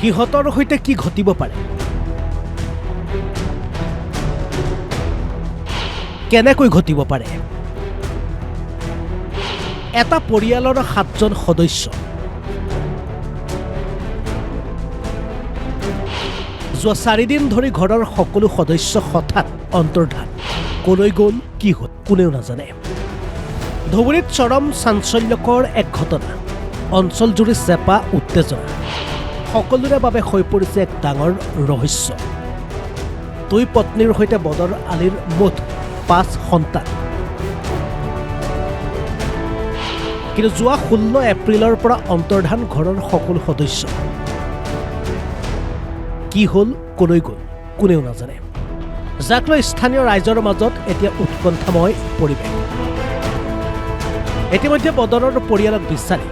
সিহঁতৰ সৈতে কি ঘটিব পাৰে কেনেকৈ ঘটিব পাৰে এটা পৰিয়ালৰ 7জন সদস্য যোৱা 4 দিন ধৰি ঘৰৰ সকলো সদস্য হঠাৎ অন্তৰ্ধান কলৈ গ'ল কি হ'ল কোনেও নাজানে ধুবুৰীত চৰম চাঞ্চল্যকৰ এক ঘটনা অঞ্চলজুৰি চেপা উত্তেজনা সকলোৰে বাবে হৈ পৰিছে এক ডাঙৰ ৰহস্য দুই পত্নীৰ সৈতে বদৰ আলীৰ মুঠ 5 সন্তান কিন্তু যোৱা 16 এপ্ৰিলৰ পৰা অন্তৰ্ধান ঘৰৰ সকলো সদস্য কি হ'ল কলৈ গ'ল কোনেও নাজানে যাক লৈ স্থানীয় ৰাইজৰ মাজত এতিয়া উৎকণ্ঠাময় পৰিৱেশ ইতিমধ্যে বদৰৰ পৰিয়ালক বিচাৰি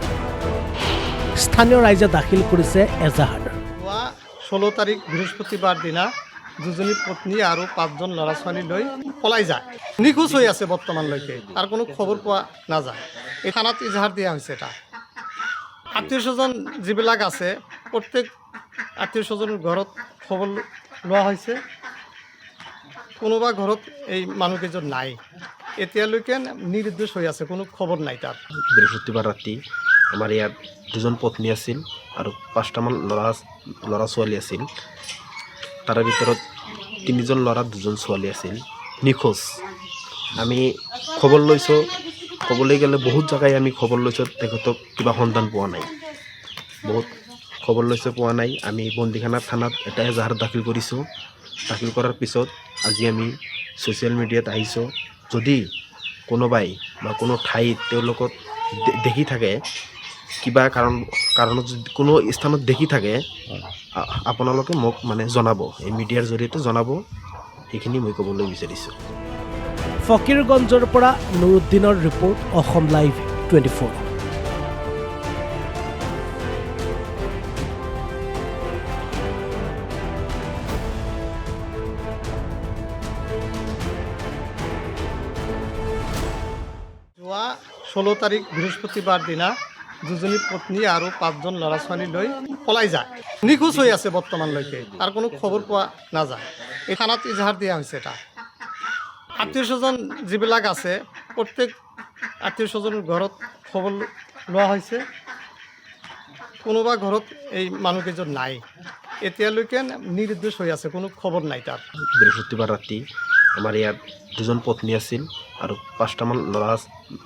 স্থানীয় ৰাইজে দাখিল কৰিছে এজাহাৰ 16 তাৰিখ বৃহস্পতিবাৰ দিনা দুজনী পত্নী আৰু 5জন ল'ৰা ছোৱালী লৈ পলাই যায় নিখোজ হৈ আছে বৰ্তমানলৈকে তাৰ কোনো খবৰ পোৱা নাযায় এই থানাত ইজাহাৰ দিয়া হৈছে এটা আত্মীয় স্বজন যিবিলাক আছে প্ৰত্যেক আত্মীয় স্বজনৰ ঘৰত খবৰ লোৱা হৈছে কোনোবা ঘৰত এই মানুহকেইজন নাই এতিয়ালৈকে নিৰুদ্দেশ হৈ আছে কোনো খবৰ নাই তাৰ বৃহস্পতিবাৰ ৰাতি আমাৰ ইয়াত 2জন পত্নী আছিল আৰু 5টামান ল'ৰা ছোৱালী আছিল তাৰে ভিতৰত 3জন ল'ৰা 2জন ছোৱালী আছিল নিখোজ আমি খবৰ লৈছোঁ ক'বলৈ গ'লে বহুত জেগাই আমি খবৰ লৈছোঁ তেখেতক কিবা সন্ধান পোৱা নাই বহুত খবৰ লৈছোঁ পোৱা নাই আমি বন্দীখানা থানাত এটা এজাহাৰ দাখিল কৰিছোঁ দাখিল কৰাৰ পিছত আজি আমি ছ'চিয়েল মিডিয়াত আহিছোঁ যদি কোনোবাই বা কোনো ঠাইত তেওঁলোকক দেখি থাকে কিবা কাৰণত যদি কোনো স্থানত দেখি থাকে আপোনালোকে মোক মানে জনাব এই মিডিয়াৰ জৰিয়তে জনাব সেইখিনি মই ক'বলৈ বিচাৰিছোঁ ফকীৰগঞ্জৰ পৰা নুৰুদ্দিনৰ ৰিপৰ্ট অসম লাইভ 24 যোৱা 16 তাৰিখ বৃহস্পতিবাৰ দিনা দুজনী পত্নী আৰু 5জন ল'ৰা ছোৱালী লৈ পলাই যায় নিখোজ হৈ আছে বৰ্তমানলৈকে তাৰ কোনো খবৰ পোৱা নাযায় এই থানাত ইজাহাৰ দিয়া হৈছে এটা আত্মীয় স্বজন যিবিলাক আছে প্ৰত্যেক আত্মীয় স্বজনৰ ঘৰত খবৰ লোৱা হৈছে কোনোবা ঘৰত এই মানুহকেইজন নাই এতিয়ালৈকে নিৰুদ্দেশ হৈ আছে কোনো খবৰ নাই তাৰ বৃহস্পতিবাৰ ৰাতি আমাৰ ইয়াত 2জন পত্নী আছিল আৰু 5টামান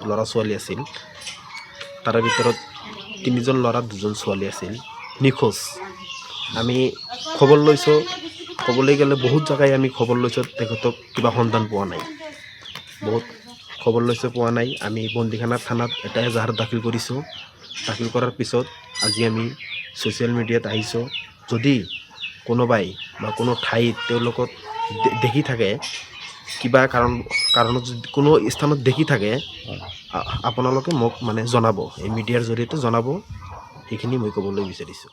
ল'ৰা ছোৱালী আছিল তাৰে ভিতৰত 3জন ল'ৰা 2জন ছোৱালী আছিল নিখোজ আমি খবৰ লৈছোঁ ক'বলৈ গ'লে বহুত জেগাই আমি খবৰ লৈছোঁ তেখেতক কিবা সন্ধান পোৱা নাই বহুত খবৰ লৈছোঁ পোৱা নাই আমি বন্দীখানা থানাত এটা এজাহাৰ দাখিল কৰিছোঁ দাখিল কৰাৰ পিছত আজি আমি ছ'চিয়েল মিডিয়াত আহিছোঁ যদি কোনোবাই বা কোনো ঠাইত তেওঁলোকক দেখি থাকে কিবা কাৰণত যদি কোনো স্থানত দেখি থাকে আপোনালোকে মোক মানে জনাব এই মিডিয়াৰ জৰিয়তে জনাব সেইখিনি মই ক'বলৈ বিচাৰিছোঁ